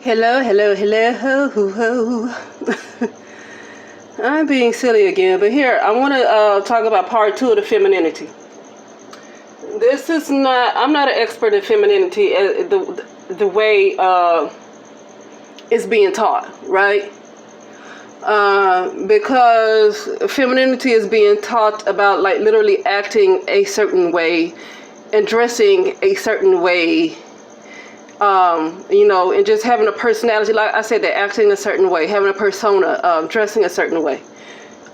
Hello, hello, hello, ho, ho, ho. I'm being silly again, but here, I want to talk about part 2 of the femininity. I'm not an expert in femininity, the way it's being taught, right? Because femininity is being taught about like literally acting a certain way and dressing a certain way. And just having a personality, like I said, they're acting a certain way, having a persona, dressing a certain way,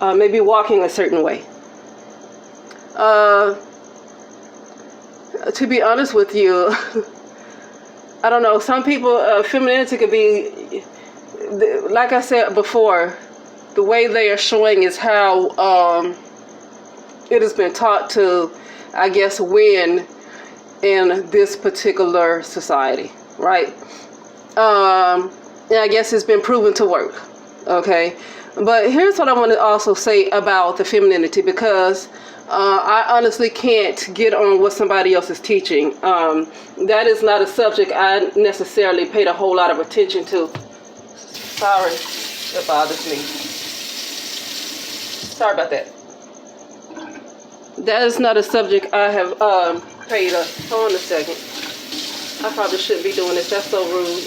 maybe walking a certain way. To be honest with you, I don't know, some people, femininity could be, like I said before, the way they are showing is how it has been taught to, I guess, win in this particular society, right? And I guess it's been proven to work, okay? But here's what I want to also say about the femininity, because I honestly can't get on what somebody else is teaching. That is not a subject I necessarily paid a whole lot of attention to. Sorry, that bothers me. Sorry about that. That is not a subject I have paid a... Hold on a second. I probably shouldn't be doing this. That's so rude.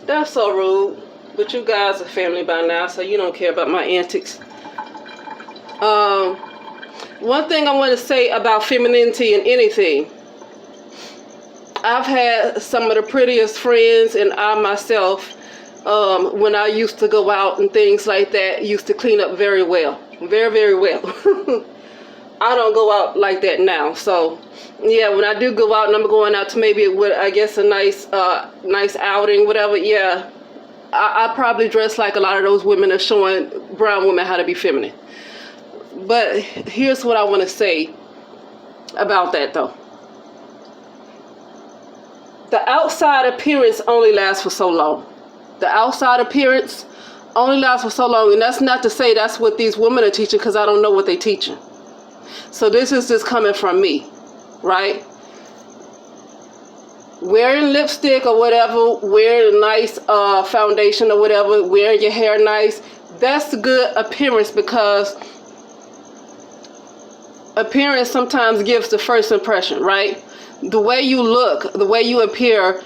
That's so rude. But you guys are family by now, so you don't care about my antics. One thing I want to say about femininity in anything. I've had some of the prettiest friends, and I myself, when I used to go out and things like that, used to clean up very well. Very, very well. I don't go out like that now. So, yeah, when I do go out and I'm going out to maybe, I guess, a nice outing, whatever, yeah, I probably dress like a lot of those women are showing brown women how to be feminine. But here's what I want to say about that, though. The outside appearance only lasts for so long. The outside appearance only lasts for so long. And that's not to say that's what these women are teaching, because I don't know what they're teaching. So this is just coming from me, right? Wearing lipstick or whatever, wearing a nice foundation or whatever, wearing your hair nice, that's good appearance, because appearance sometimes gives the first impression, right? The way you look, the way you appear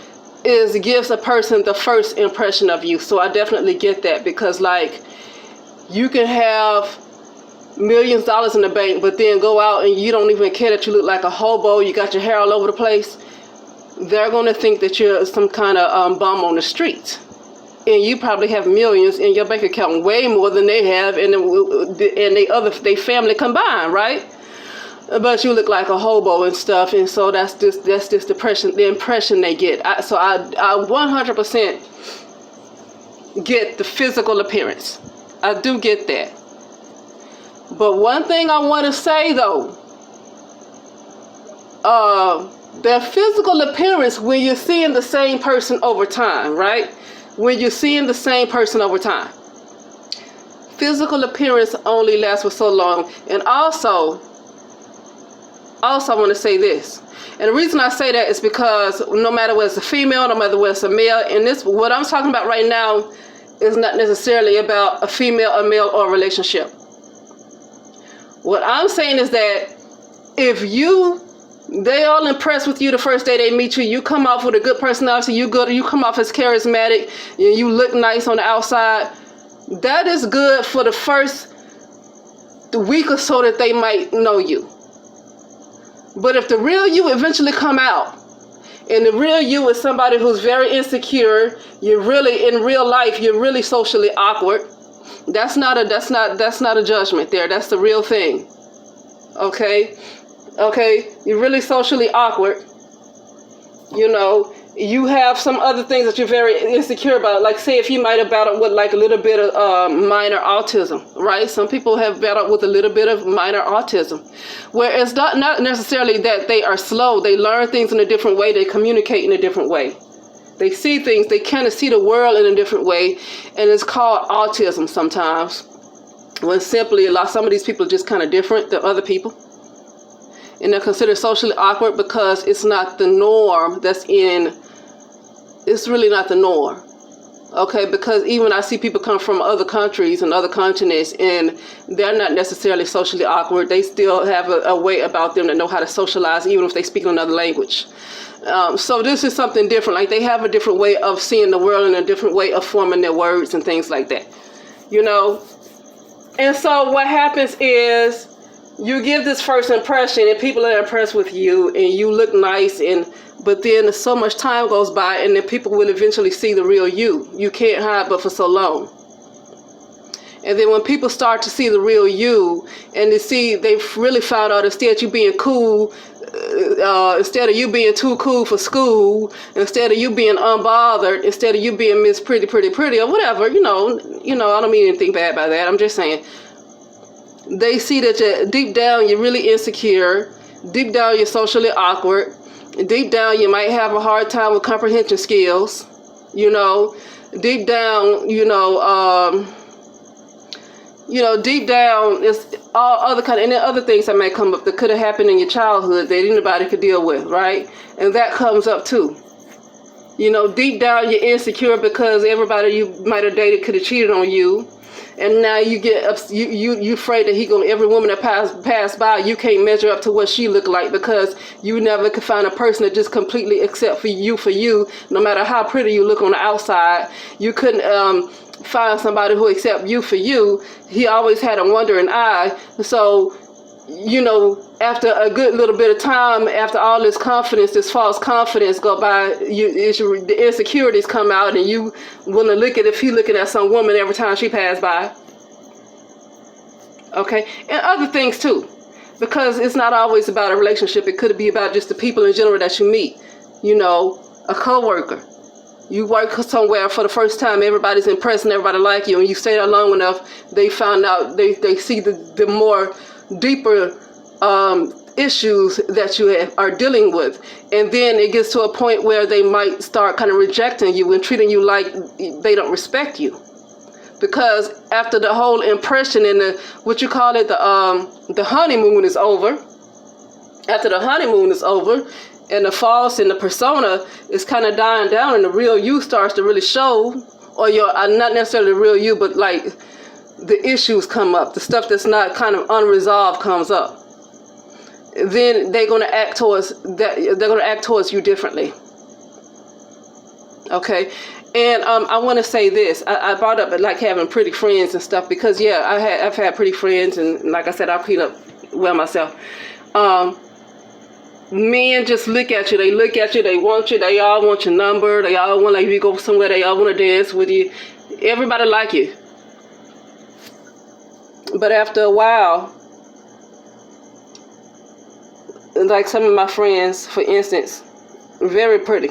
gives a person the first impression of you. So I definitely get that, because like you can have millions of dollars in the bank, but then go out and you don't even care that you look like a hobo, you got your hair all over the place. They're going to think that you're some kind of bum on the street. And you probably have millions in your bank account, way more than they have and they family combined, right? But you look like a hobo and stuff, and so that's just the impression they get. So I 100% get the physical appearance. I do get that. But one thing I want to say though, their physical appearance, when you're seeing the same person over time, right? When you're seeing the same person over time, physical appearance only lasts for so long. And also I want to say this, and the reason I say that is because no matter whether it's a female, no matter whether it's a male, and this, what I'm talking about right now is not necessarily about a female, a male, or a relationship. What I'm saying is that if they all impressed with you the first day they meet you, you come off with a good personality, you come off as charismatic, and you look nice on the outside, that is good for the first week or so that they might know you. But if the real you eventually come out, and the real you is somebody who's very insecure, you're really, in real life, you're really socially awkward, that's not a judgment there. That's the real thing. Okay? You're really socially awkward. You know, you have some other things that you're very insecure about. Like, say, if you might have battled with like a little bit of minor autism, right? Some people have battled with a little bit of minor autism, where it's not necessarily that they are slow. They learn things in a different way. They communicate in a different way. They see things. They kind of see the world in a different way, and it's called autism sometimes. When simply some of these people are just kind of different than other people. And they're considered socially awkward because it's not the norm it's really not the norm. Okay, because even I see people come from other countries and other continents, and they're not necessarily socially awkward. They still have a way about them to know how to socialize, even if they speak another language. So this is something different. Like, they have a different way of seeing the world and a different way of forming their words and things like that. You know? And so what happens is you give this first impression, and people are impressed with you, and you look nice, but then so much time goes by, and then people will eventually see the real you. You can't hide but for so long. And then when people start to see the real you, and they've really found out, instead you being cool, instead of you being too cool for school, instead of you being unbothered, instead of you being Miss Pretty, or whatever, I don't mean anything bad by that. I'm just saying, they see that deep down you're really insecure, deep down you're socially awkward, deep down you might have a hard time with comprehension skills, deep down, deep down it's all other kind of, and then other things that may come up that could have happened in your childhood that anybody could deal with, right? And that comes up too. Deep down you're insecure because everybody you might have dated could have cheated on you. And now you get you afraid that every woman that passed by, you can't measure up to what she looked like, because you never could find a person that just completely accept you, no matter how pretty you look on the outside. You couldn't find somebody who accept you for you. He always had a wandering eye. So, after a good little bit of time, after all this confidence, this false confidence go by, the insecurities come out, and you want to look at if he looking at some woman every time she passed by. Okay, and other things too, because it's not always about a relationship. It could be about just the people in general that you meet. A coworker. You work somewhere for the first time, everybody's impressed and everybody like you, and you stay there long enough, they found out, they see the more deeper issues that you are dealing with. And then it gets to a point where they might start kind of rejecting you and treating you like they don't respect you. Because after the whole impression and the honeymoon is over, after the honeymoon is over, and the false and the persona is kind of dying down, and the real you starts to really show, or not necessarily the real you, but like the issues come up, the stuff that's not kind of unresolved comes up, then they're going to act towards you differently. Okay. And I want to say this. I brought up like having pretty friends and stuff, because I've had pretty friends, and like I said, I'll clean up well myself. Men just look at you. They look at you. They want you. They all want your number. They all want, like, if you go somewhere, they all want to dance with you. Everybody like you. But after a while, like some of my friends, for instance, very pretty.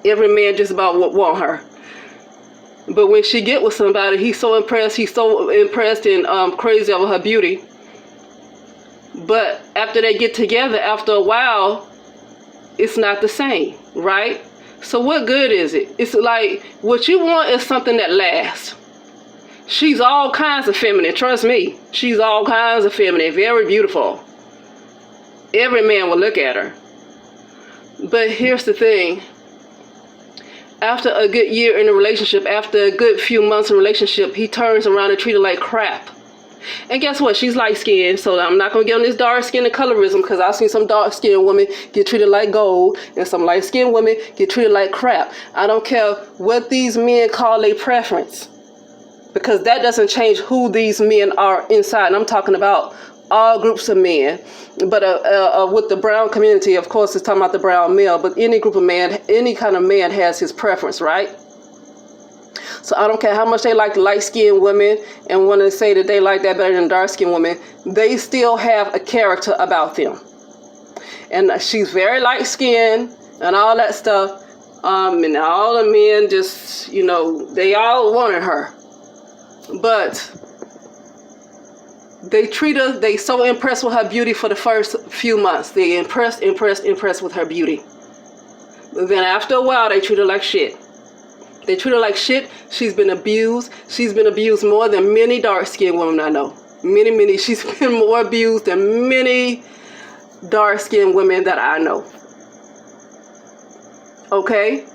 Every man just about want her. But when she get with somebody, he's so impressed and crazy over her beauty. But after they get together, after a while, it's not the same, right? So what good is it? It's like, what you want is something that lasts. She's all kinds of feminine, trust me. She's all kinds of feminine, very beautiful. Every man will look at her. But here's the thing. After a good year in a relationship, after a good few months in a relationship, he turns around and treats her like crap. And guess what? She's light-skinned, so I'm not going to get on this dark-skin and colorism, because I've seen some dark-skinned women get treated like gold, and some light-skinned women get treated like crap. I don't care what these men call their preference, because that doesn't change who these men are inside. And I'm talking about all groups of men. But with the brown community, of course, it's talking about the brown male, but any group of man, any kind of man has his preference, right? So I don't care how much they like light-skinned women and want to say that they like that better than dark-skinned women. They still have a character about them. And she's very light-skinned and all that stuff. And all the men just, they all wanted her. But they treat her, they so impressed with her beauty for the first few months. They impressed with her beauty. But then after a while, they treat her like shit. They treat her like shit. She's been abused. She's been abused more than many dark-skinned women I know. Many. She's been more abused than many dark-skinned women that I know. Okay?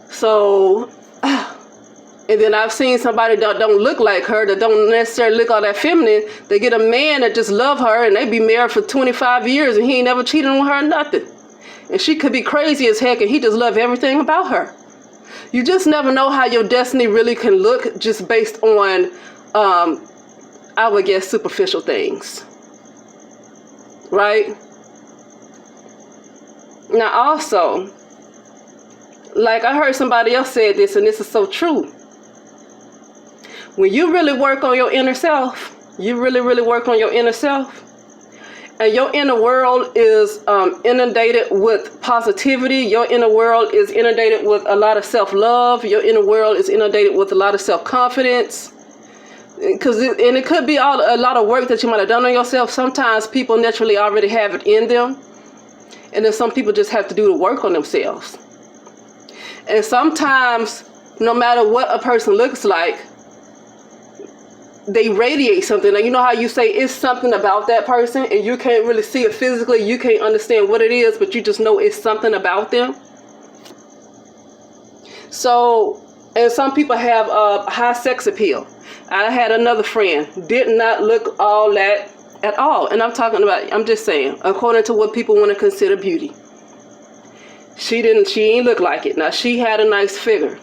So, and then I've seen somebody that don't look like her, that don't necessarily look all that feminine. They get a man that just love her, and they be married for 25 years, and he ain't never cheated on her or nothing. And she could be crazy as heck, and he just love everything about her. You just never know how your destiny really can look just based on, I would guess, superficial things. Right? Now also, like I heard somebody else say this, and this is so true. When you really work on your inner self, you really work on your inner self, and your inner world is inundated with positivity. Your inner world is inundated with a lot of self-love. Your inner world is inundated with a lot of self-confidence. And it could be a lot of work that you might have done on yourself. Sometimes people naturally already have it in them. And then some people just have to do the work on themselves. And sometimes, no matter what a person looks like, they radiate something. Now, you know how you say it's something about that person, and you can't really see it physically, you can't understand what it is, but you just know it's something about them. So, and some people have a high sex appeal. I had another friend, did not look all that at all. And I'm just saying, according to what people want to consider beauty. She ain't look like it. Now, she had a nice figure.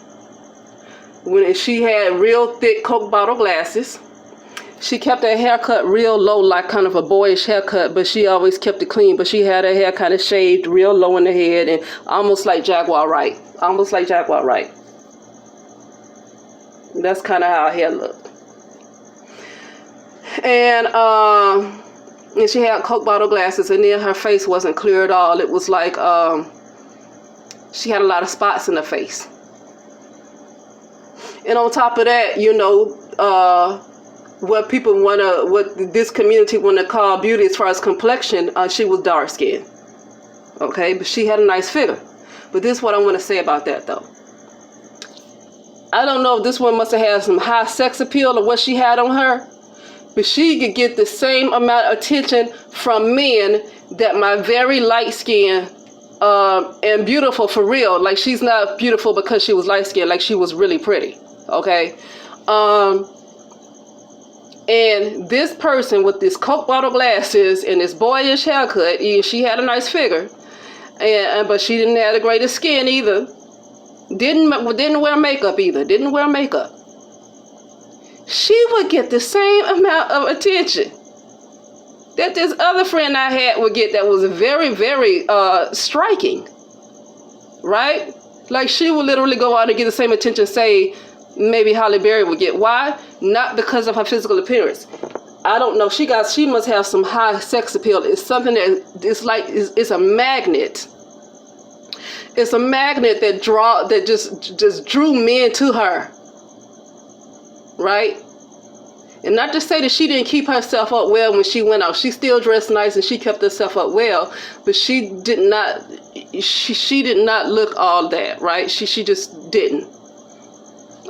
When she had real thick Coke bottle glasses. She kept her haircut real low, like kind of a boyish haircut, but she always kept it clean. But she had her hair kind of shaved real low in the head, and almost like Jaguar Wright. Almost like Jaguar Wright. That's kind of how her hair looked. And she had Coke bottle glasses, and then her face wasn't clear at all. It was like she had a lot of spots in her face. And on top of that, you know, what this community want to call beauty as far as complexion, she was dark skinned. Okay, but she had a nice figure. But this is what I want to say about that though. I don't know if this one must have had some high sex appeal or what she had on her, but she could get the same amount of attention from men that my very light skinned and beautiful for real. Like, she's not beautiful because she was light skinned, like she was really pretty. Okay. And this person with this Coke bottle glasses and this boyish haircut, she had a nice figure, but she didn't have the greatest skin either. Didn't wear makeup either. Didn't wear makeup. She would get the same amount of attention that this other friend I had would get. That was very, very striking. Right? Like, she would literally go out and get the same attention, say, maybe Halle Berry would get. Why? Not because of her physical appearance. I don't know. She must have some high sex appeal. It's something that it's a magnet. It's a magnet that just drew men to her. Right? And not to say that she didn't keep herself up well when she went out. She still dressed nice and she kept herself up well, but she did not look all that, right? She just didn't.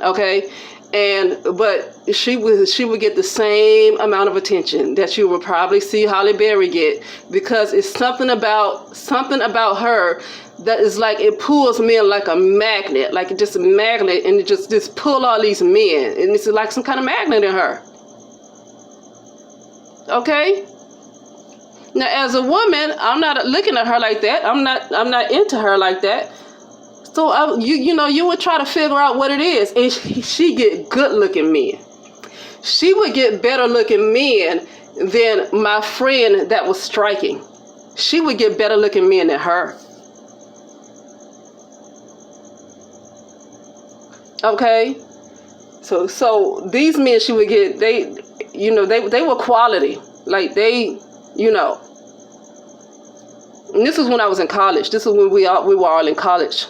Okay, but she would get the same amount of attention that you would probably see Halle Berry get, because it's something about her that is like, it pulls men like a magnet, like it just a magnet, and it just pull all these men, and it's like some kind of magnet in her. Okay. Now, as a woman, I'm not looking at her like that. I'm not into her like that. So you would try to figure out what it is, and she get good looking men. She would get better looking men than my friend that was striking. She would get better looking men than her. Okay, so these men she would get, they were quality, like they. And this is when I was in college. This is when we were all in college.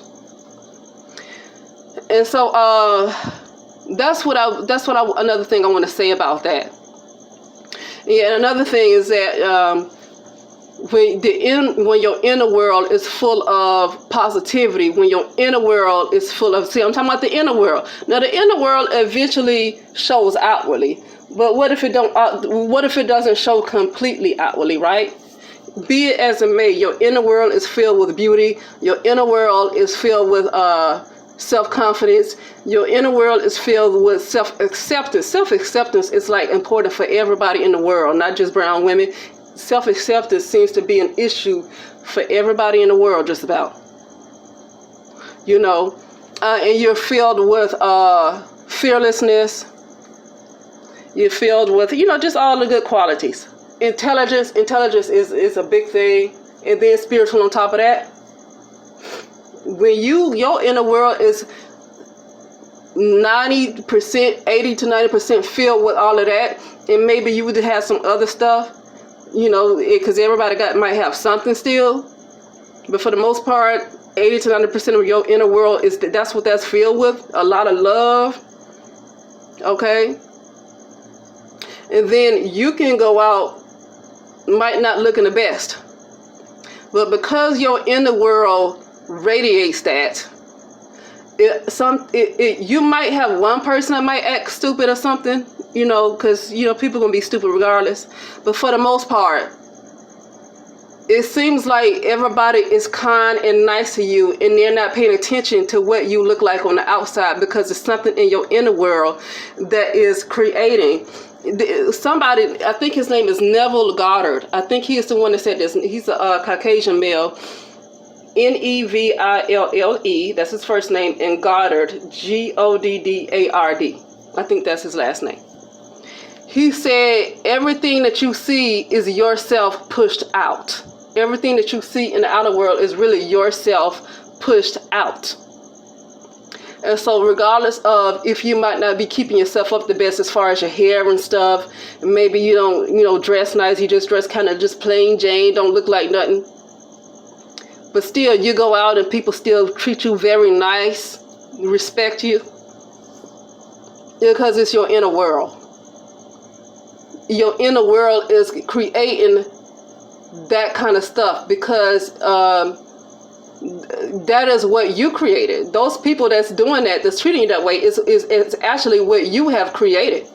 And so another thing I want to say about that. Yeah, and another thing is that when your inner world is full of positivity, when your inner world is full of, I'm talking about the inner world. Now, the inner world eventually shows outwardly, But what if it don't? What if it doesn't show completely outwardly, right? Be it as it may, your inner world is filled with beauty. Your inner world is filled with self-confidence. Your inner world is filled with self-acceptance. Self-acceptance is like important for everybody in the world, not just brown women. Self-acceptance seems to be an issue for everybody in the world, just about. You know, and you're filled with fearlessness. You're filled with, you know, just all the good qualities. Intelligence is a big thing. And then spiritual on top of that. When your inner world is 90%, 80 to 90% filled with all of that, and maybe you would have some other stuff, you know, because everybody might have something still. But for the most part, 80 to 90% of your inner world that's what that's filled with. A lot of love. Okay? And then you can go out, might not looking the best. But because your inner world radiates that, you might have one person that might act stupid or something, you know, because, you know, people gonna be stupid regardless. But for the most part, it seems like everybody is kind and nice to you, and they're not paying attention to what you look like on the outside, because it's something in your inner world that is creating. Somebody, I think his name is Neville Goddard. I think he is the one that said this. He's a Caucasian male. Neville, that's his first name, and Goddard, Goddard. I think that's his last name. He said, everything that you see is yourself pushed out. Everything that you see in the outer world is really yourself pushed out. And so regardless of if you might not be keeping yourself up the best as far as your hair and stuff, maybe you don't, you know, dress nice, you just dress kind of just plain Jane, don't look like nothing. But still, you go out and people still treat you very nice, respect you, because it's your inner world. Your inner world is creating that kind of stuff, because that is what you created. Those people that's doing that, that's treating you that way, is actually what you have created.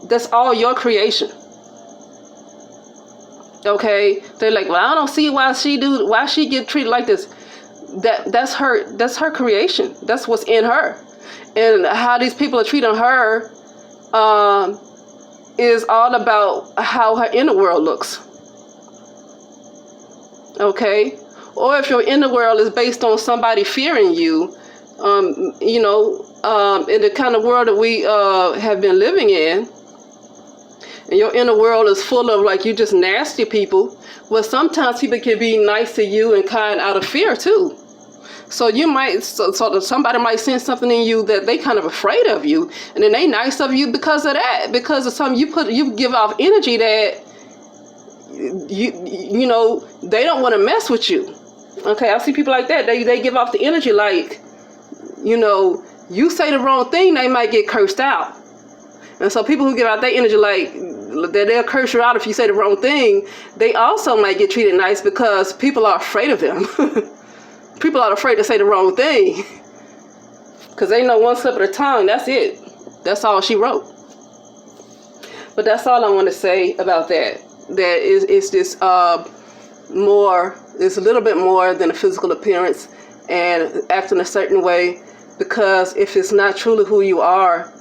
That's all your creation. Okay, they're like, well, I don't see why she get treated like this. That's her creation. That's what's in her, and how these people are treating her is all about how her inner world looks. Okay, or if your inner world is based on somebody fearing you, you know, in the kind of world that we have been living in. And your inner world is full of, like, you just nasty people. Well, sometimes people can be nice to you and kind out of fear too. So you might, so somebody might sense something in you that they kind of afraid of you, and then they nice of you because of that, because of something you give off energy that you know they don't want to mess with you. Okay, I see people like that. They give off the energy like, you know, you say the wrong thing, they might get cursed out. And so people who give out their energy like that, they'll curse you out if you say the wrong thing, they also might get treated nice because people are afraid of them. People are afraid to say the wrong thing because they know one slip of the tongue, that's it. That's all she wrote. But that's all I want to say about that. That is this more, it's a little bit more than a physical appearance and acting a certain way, because if it's not truly who you are,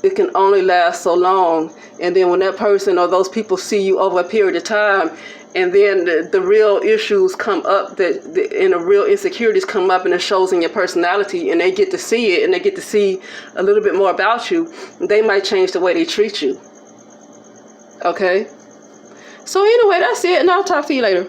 it can only last so long. And then when that person or those people see you over a period of time, and then the real issues come up, and the real insecurities come up, and it shows in your personality, and they get to see it, and they get to see a little bit more about you, they might change the way they treat you. Okay? So anyway, that's it, and I'll talk to you later.